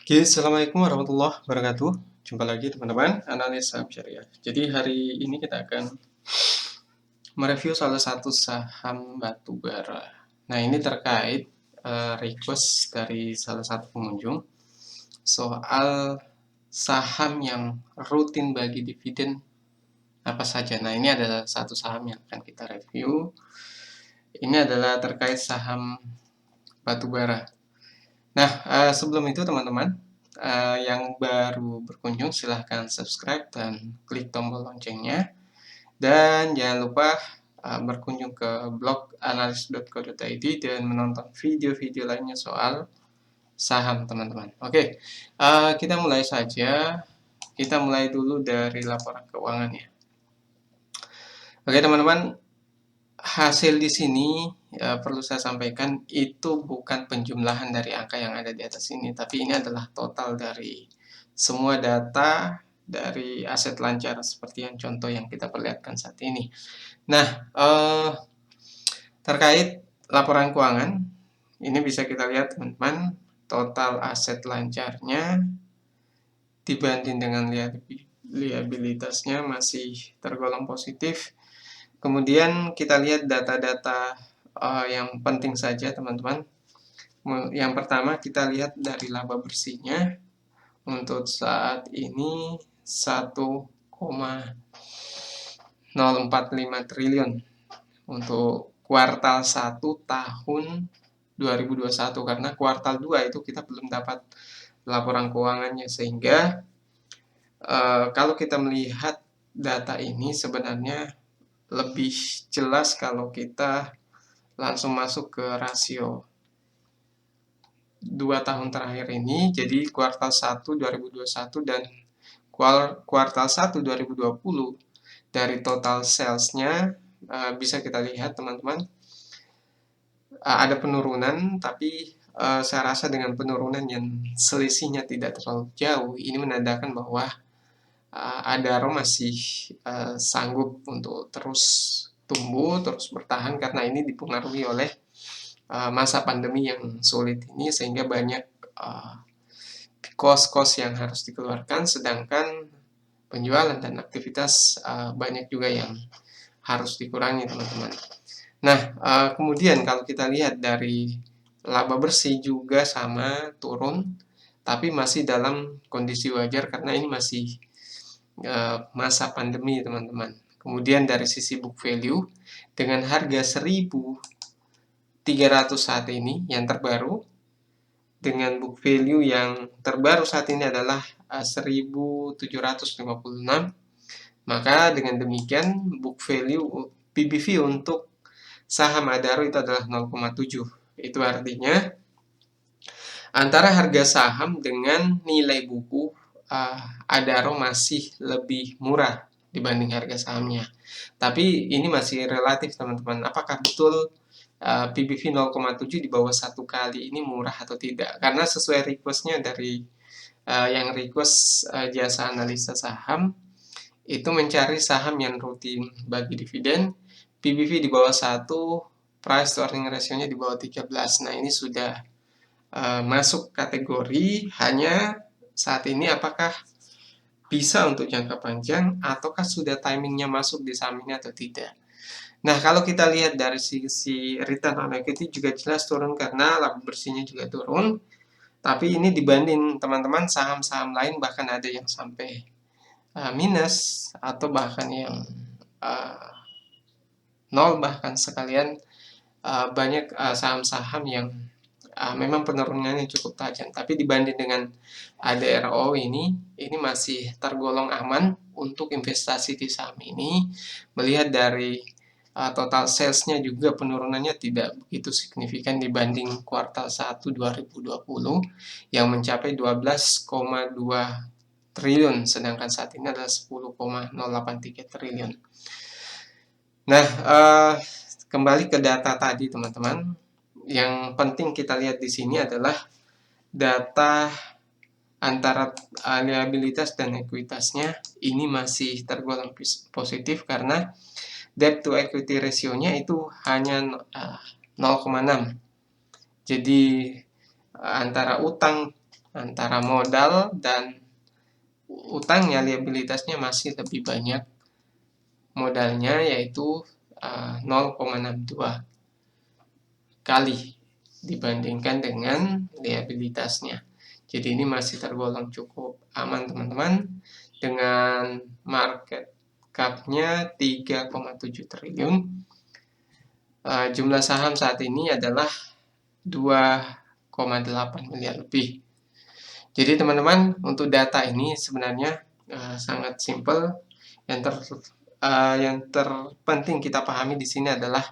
Oke, Assalamualaikum warahmatullahi wabarakatuh. Jumpa lagi teman-teman, analis saham syariah. Jadi hari ini kita akan mereview salah satu saham batubara. Nah, ini terkait request dari salah satu pengunjung soal saham yang rutin bagi dividen apa saja. Nah, ini adalah satu saham yang akan kita review. Ini adalah terkait saham batubara. Nah, sebelum itu teman-teman, yang baru berkunjung silahkan subscribe dan klik tombol loncengnya. Dan jangan lupa berkunjung ke blog analis.co.id dan menonton video-video lainnya soal saham teman-teman. Oke, kita mulai saja. Kita mulai dulu dari laporan keuangannya. Oke teman-teman, hasil di sini perlu saya sampaikan itu bukan penjumlahan dari angka yang ada di atas ini, tapi ini adalah total dari semua data dari aset lancar seperti yang contoh yang kita perlihatkan saat ini. Nah, terkait laporan keuangan, ini bisa kita lihat teman-teman, total aset lancarnya dibanding dengan liabilitasnya masih tergolong positif. Kemudian kita lihat data-data yang penting saja teman-teman. Yang pertama kita lihat dari laba bersihnya. Untuk saat ini 1,045 triliun untuk kuartal 1 tahun 2021, karena kuartal 2 itu kita belum dapat laporan keuangannya, sehingga kalau kita melihat data ini sebenarnya lebih jelas kalau kita langsung masuk ke rasio 2 tahun terakhir ini, jadi kuartal 1 2021 dan kuartal 1 2020 dari total sales-nya bisa kita lihat teman-teman, ada penurunan, tapi saya rasa dengan penurunan yang selisihnya tidak terlalu jauh, ini menandakan bahwa Adaro masih sanggup untuk terus tumbuh, terus bertahan, karena ini dipengaruhi oleh masa pandemi yang sulit ini, sehingga banyak kos-kos yang harus dikeluarkan, sedangkan penjualan dan aktivitas banyak juga yang harus dikurangi teman-teman. Nah, kemudian kalau kita lihat dari laba bersih juga sama turun, tapi masih dalam kondisi wajar karena ini masih masa pandemi teman-teman. Kemudian dari sisi book value, dengan harga 1.300 saat ini yang terbaru, dengan book value yang terbaru saat ini adalah 1.756, maka dengan demikian book value PBV untuk saham Adaro itu adalah 0,7. Itu artinya antara harga saham dengan nilai buku Adaro masih lebih murah dibanding harga sahamnya. Tapi ini masih relatif teman-teman. Apakah betul PBV 0,7 di bawah 1 kali ini murah atau tidak? Karena sesuai request-nya dari yang request jasa analisa saham, itu mencari saham yang rutin bagi dividen, PBV di bawah 1, price to earning ratio-nya di bawah 13. Nah, ini sudah masuk kategori hanya saat ini apakah bisa untuk jangka panjang ataukah sudah timingnya masuk di saham ini atau tidak. Nah, kalau kita lihat dari sisi return on equity juga jelas turun karena laba bersihnya juga turun. Tapi ini dibanding teman-teman saham-saham lain, bahkan ada yang sampai minus atau bahkan yang nol bahkan sekalian. Banyak saham-saham yang memang penurunannya cukup tajam. Tapi dibanding dengan ADRO ini masih tergolong aman untuk investasi di saham ini. Melihat dari total sales-nya juga penurunannya tidak begitu signifikan dibanding kuartal 1 2020 yang mencapai 12,2 triliun, sedangkan saat ini adalah 10,083 triliun. Nah, kembali ke data tadi teman-teman, yang penting kita lihat di sini adalah data antara liabilitas dan ekuitasnya ini masih tergolong positif karena debt to equity ratio-nya itu hanya 0,6. Jadi antara utang antara modal dan utangnya, liabilitasnya masih lebih banyak modalnya, yaitu 0,62 kali dibandingkan dengan liabilitasnya. Jadi ini masih tergolong cukup aman teman-teman, dengan market cap-nya 3,7 triliun. Jumlah saham saat ini adalah 2,8 miliar lebih. Jadi teman-teman, untuk data ini sebenarnya sangat simpel. Yang terpenting kita pahami di sini adalah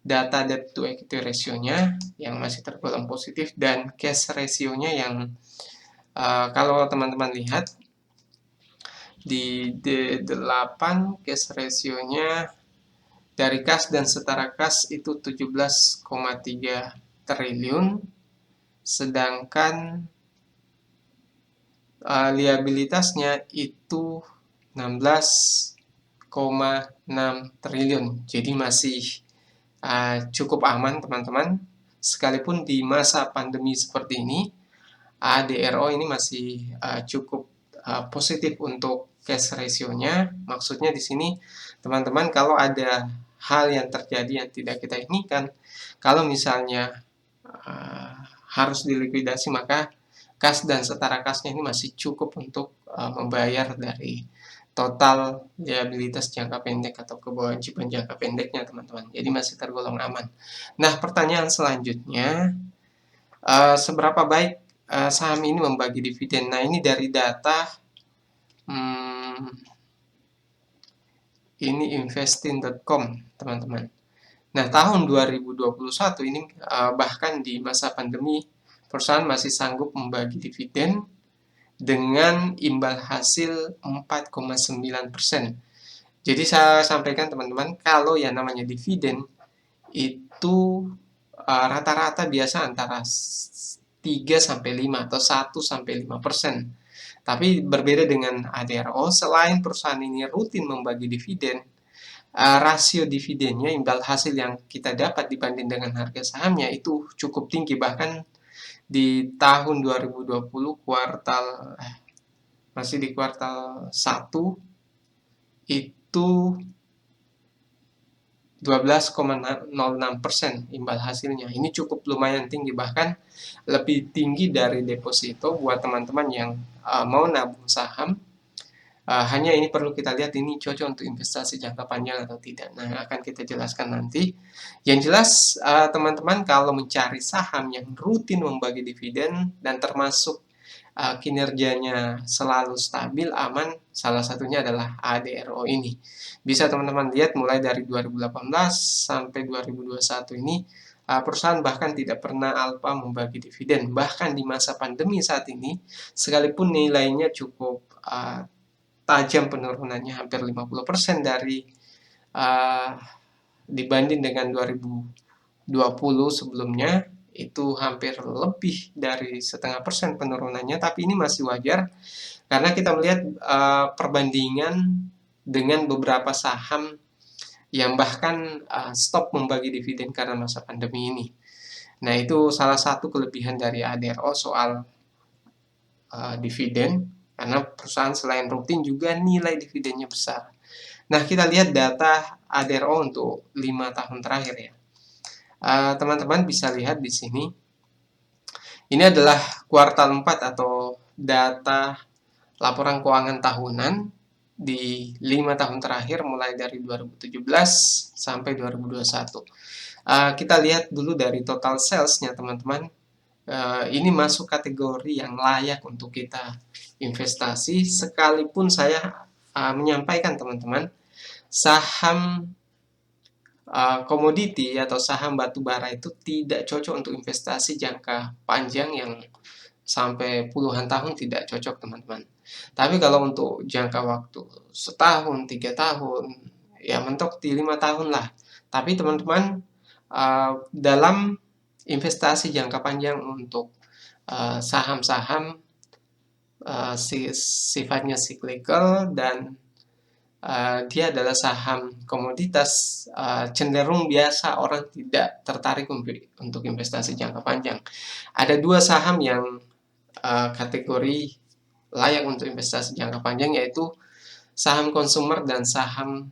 data debt to equity ratio-nya yang masih tergolong positif, dan cash ratio-nya yang kalau teman-teman lihat di D8, cash ratio-nya dari kas dan setara kas itu 17,3 triliun, sedangkan liabilitasnya itu 16,6 triliun. Jadi masih cukup aman teman-teman. Sekalipun di masa pandemi seperti ini, ADRO ini masih cukup positif untuk cash ratio-nya. Maksudnya di sini teman-teman, kalau ada hal yang terjadi yang tidak kita inginkan, kalau misalnya harus dilikuidasi, maka kas dan setara kasnya ini masih cukup untuk membayar dari total liabilitas jangka pendek atau kewajiban jangka pendeknya teman-teman. Jadi masih tergolong aman. Nah, pertanyaan selanjutnya, seberapa baik saham ini membagi dividen? Nah, ini dari data ini investing.com teman-teman. Nah, tahun 2021 ini bahkan di masa pandemi, perusahaan masih sanggup membagi dividen dengan imbal hasil 4,9%. Jadi saya sampaikan teman-teman, kalau yang namanya dividen itu rata-rata biasa antara 3-5 atau 1-5%. Tapi berbeda dengan ADRO, selain perusahaan ini rutin membagi dividen, rasio dividennya, imbal hasil yang kita dapat dibanding dengan harga sahamnya itu cukup tinggi. Bahkan di tahun 2020 masih di kuartal 1 itu 12,06% imbal hasilnya. Ini cukup lumayan tinggi, bahkan lebih tinggi dari deposito buat teman-teman yang mau nabung saham. Hanya ini perlu kita lihat ini cocok untuk investasi jangka panjang atau tidak. Nah, akan kita jelaskan nanti. Yang jelas, teman-teman kalau mencari saham yang rutin membagi dividen dan termasuk kinerjanya selalu stabil, aman, salah satunya adalah ADRO ini. Bisa teman-teman lihat mulai dari 2018 sampai 2021 ini, perusahaan bahkan tidak pernah alpa membagi dividen. Bahkan di masa pandemi saat ini, sekalipun nilainya cukup tajam penurunannya, hampir 50% dari dibanding dengan 2020 sebelumnya, itu hampir lebih dari 0,5% penurunannya, tapi ini masih wajar karena kita melihat perbandingan dengan beberapa saham yang bahkan stop membagi dividen karena masa pandemi ini. Nah, itu salah satu kelebihan dari ADRO soal dividen, karena perusahaan selain rutin juga nilai dividennya besar. Nah, kita lihat data ADRO untuk 5 tahun terakhir ya. Teman-teman bisa lihat di sini. Ini adalah kuartal 4 atau data laporan keuangan tahunan di 5 tahun terakhir mulai dari 2017 sampai 2021. Kita lihat dulu dari total sales-nya teman-teman. Ini masuk kategori yang layak untuk kita investasi, sekalipun saya menyampaikan teman-teman, saham komoditi atau saham batubara itu tidak cocok untuk investasi jangka panjang yang sampai puluhan tahun, tidak cocok teman-teman. Tapi kalau untuk jangka waktu setahun, 3 tahun, ya mentok di 5 tahun lah. Tapi teman-teman, dalam investasi jangka panjang untuk saham-saham sifatnya cyclical dan dia adalah saham komoditas, cenderung biasa orang tidak tertarik untuk investasi jangka panjang. Ada 2 saham yang kategori layak untuk investasi jangka panjang, yaitu saham konsumer dan saham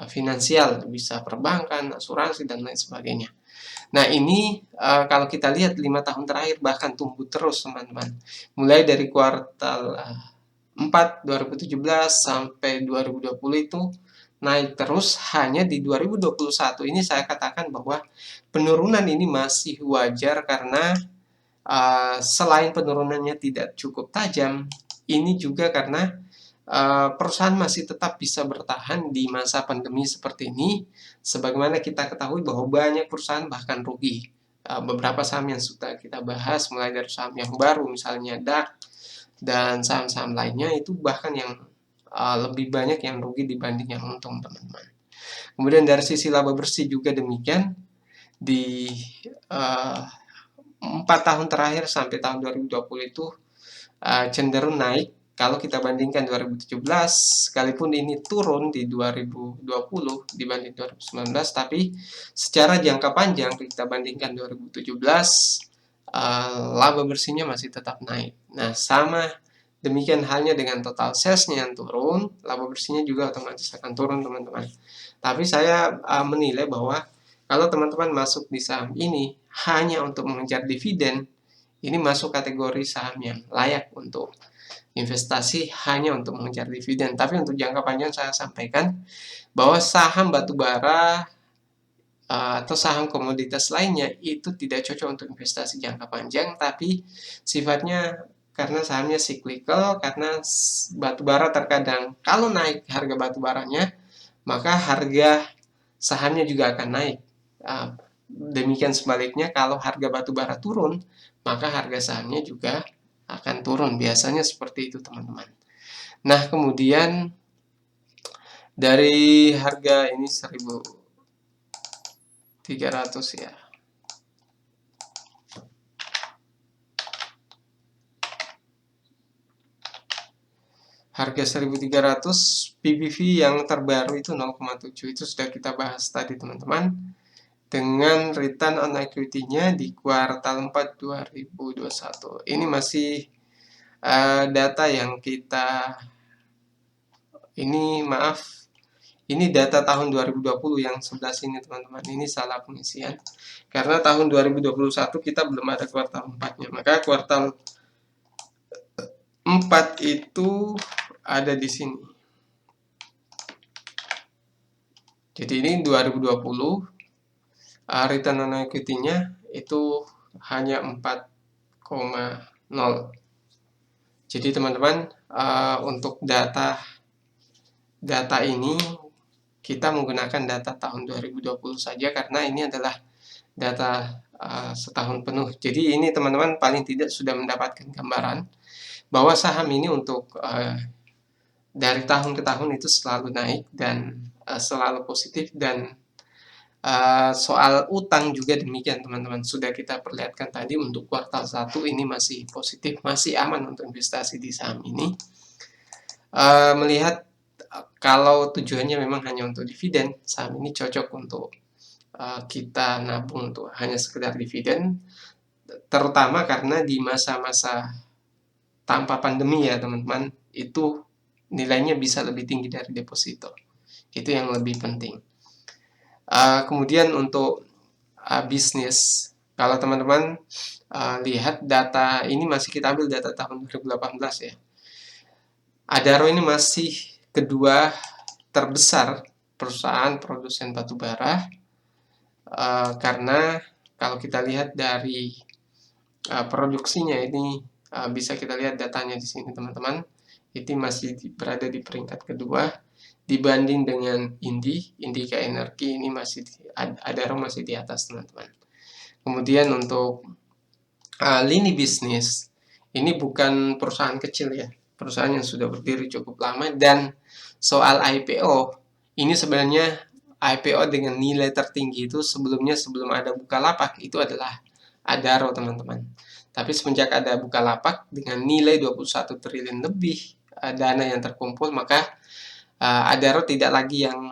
finansial, bisa perbankan, asuransi, dan lain sebagainya. Nah, ini kalau kita lihat 5 tahun terakhir bahkan tumbuh terus, teman-teman. Mulai dari kuartal 4 2017 sampai 2020 itu naik terus. Hanya di 2021 ini saya katakan bahwa penurunan ini masih wajar karena selain penurunannya tidak cukup tajam, ini juga karena perusahaan masih tetap bisa bertahan di masa pandemi seperti ini. Sebagaimana kita ketahui bahwa banyak perusahaan bahkan rugi. Beberapa saham yang sudah kita bahas, mulai dari saham yang baru, misalnya DAX, dan saham-saham lainnya, itu bahkan yang lebih banyak yang rugi dibanding yang untung, teman-teman. Kemudian dari sisi laba bersih juga demikian. Di 4 tahun terakhir sampai tahun 2020 itu cenderung naik. Kalau kita bandingkan 2017, sekalipun ini turun di 2020 dibanding 2019, tapi secara jangka panjang kita bandingkan 2017, laba bersihnya masih tetap naik. Nah, sama demikian halnya dengan total salesnya yang turun, laba bersihnya juga otomatis akan turun, teman-teman. Tapi saya menilai bahwa kalau teman-teman masuk di saham ini hanya untuk mengejar dividen, ini masuk kategori saham yang layak untuk investasi hanya untuk mengejar dividen. Tapi untuk jangka panjang saya sampaikan bahwa saham batubara atau saham komoditas lainnya itu tidak cocok untuk investasi jangka panjang, tapi sifatnya karena sahamnya cyclical, karena batubara terkadang kalau naik harga batubaranya, maka harga sahamnya juga akan naik. Demikian sebaliknya, kalau harga batubara turun, maka harga sahamnya juga akan turun. Biasanya seperti itu, teman-teman. Nah, kemudian dari harga ini 1.300 ya. Harga 1.300, PBV yang terbaru itu 0,7. Itu sudah kita bahas tadi, teman-teman. Dengan return on equity-nya di kuartal 4 2021. Ini masih data yang kita ini data tahun 2020 yang sebelah sini, teman-teman. Ini salah pengisian. Karena tahun 2021 kita belum ada kuartal 4-nya. Maka kuartal 4 itu ada di sini. Jadi ini 2020, return on equity-nya itu hanya 4,0. Jadi teman-teman, untuk data ini kita menggunakan data tahun 2020 saja karena ini adalah data setahun penuh. Jadi ini teman-teman paling tidak sudah mendapatkan gambaran bahwa saham ini untuk dari tahun ke tahun itu selalu naik dan selalu positif, dan soal utang juga demikian, teman-teman. Sudah kita perlihatkan tadi untuk kuartal 1 ini masih positif, masih aman untuk investasi di saham ini. Melihat kalau tujuannya memang hanya untuk dividen, saham ini cocok untuk kita nabung untuk hanya sekedar dividen, terutama karena di masa-masa tanpa pandemi ya, teman-teman, itu nilainya bisa lebih tinggi dari deposito. Itu yang lebih penting. Kemudian untuk bisnis, kalau teman-teman lihat data ini masih kita ambil data tahun 2018 ya. Adaro ini masih kedua terbesar perusahaan produsen batubara, karena kalau kita lihat dari produksinya ini bisa kita lihat datanya di sini, teman-teman. Itu masih berada di peringkat kedua dibanding dengan Indika Energi. Ini masih Adaro masih di atas, teman-teman. Kemudian untuk lini bisnis, ini bukan perusahaan kecil ya, perusahaan yang sudah berdiri cukup lama. Dan soal IPO, ini sebenarnya IPO dengan nilai tertinggi itu sebelum ada Bukalapak itu adalah Adaro, teman-teman. Tapi semenjak ada Bukalapak dengan nilai 21 triliun lebih dana yang terkumpul, maka Adaro tidak lagi yang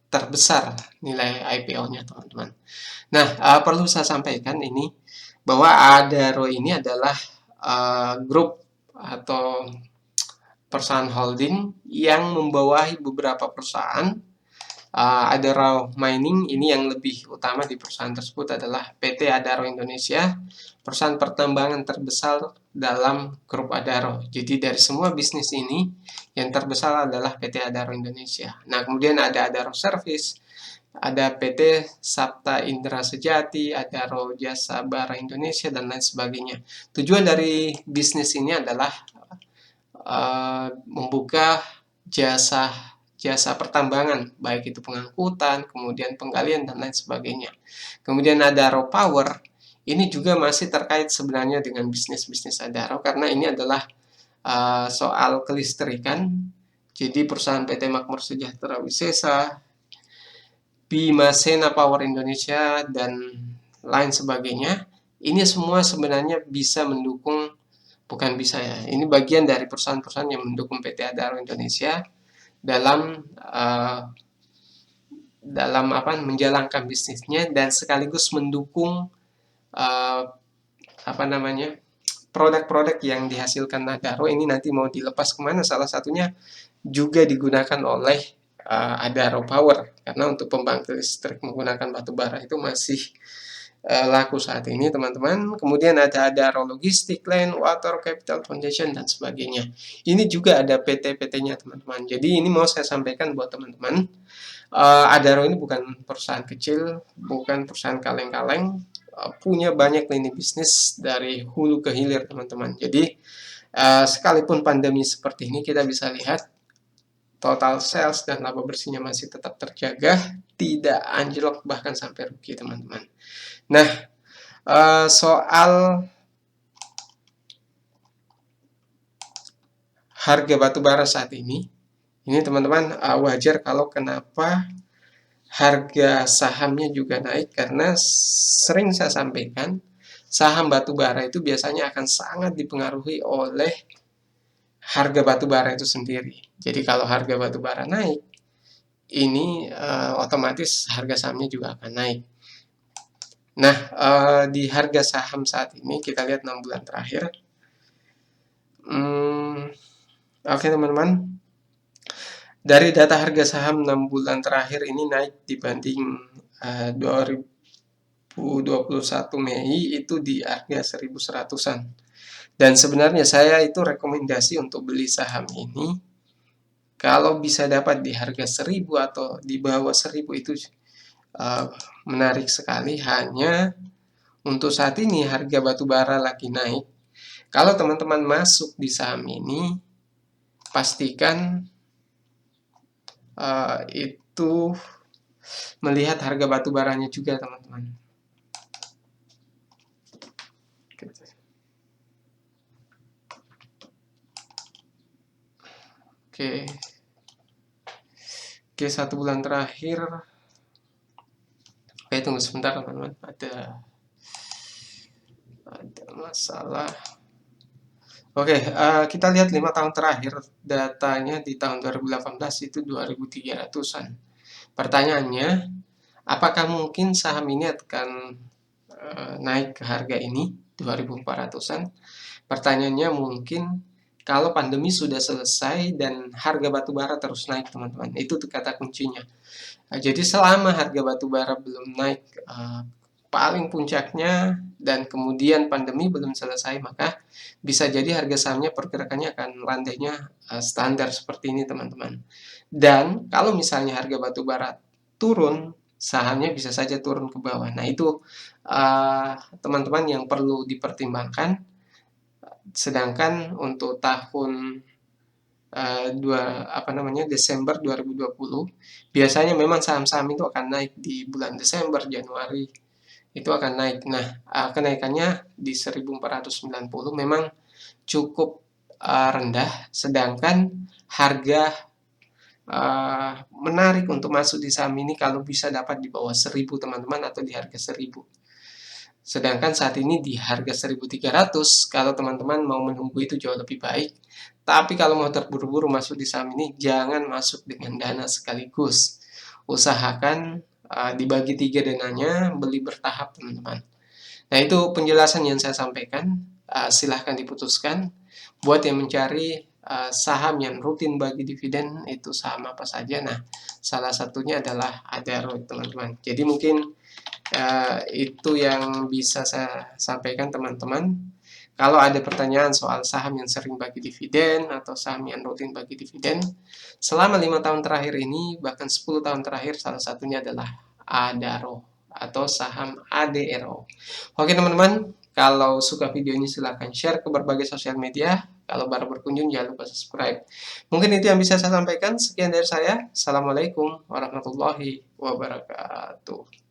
terbesar nilai IPO-nya, teman-teman. Nah, perlu saya sampaikan ini bahwa Adaro ini adalah grup atau perusahaan holding yang membawahi beberapa perusahaan. Adaro Mining ini yang lebih utama di perusahaan tersebut adalah PT Adaro Indonesia, perusahaan pertambangan terbesar dalam grup Adaro. Jadi dari semua bisnis ini yang terbesar adalah PT Adaro Indonesia. Nah, kemudian ada Adaro Service, ada PT Sabta Indra Sejati, Adaro Jasa Bara Indonesia, dan lain sebagainya. Tujuan dari bisnis ini adalah membuka jasa pertambangan, baik itu pengangkutan, kemudian penggalian, dan lain sebagainya. Kemudian Adaro Power, ini juga masih terkait sebenarnya dengan bisnis-bisnis Adaro, karena ini adalah soal kelistrikan. Jadi perusahaan PT Makmur Sejahtera Wisesa, Bima Sena Power Indonesia, dan lain sebagainya, ini semua sebenarnya bisa mendukung, bukan bisa ya, ini bagian dari perusahaan-perusahaan yang mendukung PT Adaro Indonesia dalam menjalankan bisnisnya, dan sekaligus mendukung produk-produk yang dihasilkan Adaro ini nanti mau dilepas kemana. Salah satunya juga digunakan oleh Adaro Power, karena untuk pembangkit listrik menggunakan batu bara itu masih laku saat ini, teman-teman. Kemudian ada Adaro Logistik, Land, Water, Capital Foundation, dan sebagainya. Ini juga ada PT-PT-nya, teman-teman. Jadi ini mau saya sampaikan buat teman-teman, Adaro ini bukan perusahaan kecil, bukan perusahaan kaleng-kaleng, punya banyak lini bisnis dari hulu ke hilir, teman-teman. Jadi sekalipun pandemi seperti ini, kita bisa lihat total sales dan laba bersihnya masih tetap terjaga, tidak anjlok bahkan sampai rugi, teman-teman. Nah, soal harga batu bara saat ini teman-teman wajar kalau kenapa harga sahamnya juga naik, karena sering saya sampaikan, saham batu bara itu biasanya akan sangat dipengaruhi oleh harga batu bara itu sendiri. Jadi kalau harga batu bara naik, ini otomatis harga sahamnya juga akan naik. Nah, di harga saham saat ini kita lihat 6 bulan terakhir. Oke, teman-teman. Dari data harga saham 6 bulan terakhir ini naik dibanding 2021 Mei itu di harga 1100-an. Dan sebenarnya saya itu rekomendasi untuk beli saham ini kalau bisa dapat di harga 1000 atau di bawah 1000 itu menarik sekali. Hanya untuk saat ini harga batu bara lagi naik. Kalau teman-teman masuk di saham ini, pastikan itu melihat harga batu baranya juga, teman-teman. Oke, 1 bulan terakhir. Oke, tunggu sebentar, teman-teman. Ada masalah. Oke, kita lihat 5 tahun terakhir, datanya di tahun 2018 itu 2300-an. Pertanyaannya, apakah mungkin saham ini akan naik ke harga ini 2400-an? Pertanyaannya mungkin kalau pandemi sudah selesai dan harga batu bara terus naik, teman-teman. Itu kata kuncinya. Jadi selama harga batu bara belum naik paling puncaknya dan kemudian pandemi belum selesai, maka bisa jadi harga sahamnya pergerakannya akan landainya standar seperti ini, teman-teman. Dan kalau misalnya harga batu bara turun, sahamnya bisa saja turun ke bawah. Nah, itu teman-teman yang perlu dipertimbangkan. Sedangkan untuk tahun Desember 2020, biasanya memang saham-saham itu akan naik di bulan Desember, Januari, itu akan naik. Nah, kenaikannya di 1490 memang cukup rendah, sedangkan harga menarik untuk masuk di saham ini kalau bisa dapat di bawah 1000, teman-teman, atau di harga 1000. Sedangkan saat ini di harga 1300, kalau teman-teman mau menunggu itu jauh lebih baik. Tapi kalau mau terburu-buru masuk di saham ini, jangan masuk dengan dana sekaligus. Usahakan dibagi 3 dananya, beli bertahap, teman-teman. Nah, itu penjelasan yang saya sampaikan. silahkan diputuskan. Buat yang mencari saham yang rutin bagi dividen, itu saham apa saja? Nah, salah satunya adalah Adaro, teman-teman. Jadi mungkin itu yang bisa saya sampaikan, teman-teman. Kalau ada pertanyaan soal saham yang sering bagi dividen atau saham yang rutin bagi dividen, selama 5 tahun terakhir ini, bahkan 10 tahun terakhir, salah satunya adalah Adaro atau saham ADRO. Oke, teman-teman, kalau suka video ini silahkan share ke berbagai sosial media. Kalau baru berkunjung, jangan lupa subscribe. Mungkin itu yang bisa saya sampaikan. Sekian dari saya. Assalamualaikum warahmatullahi wabarakatuh.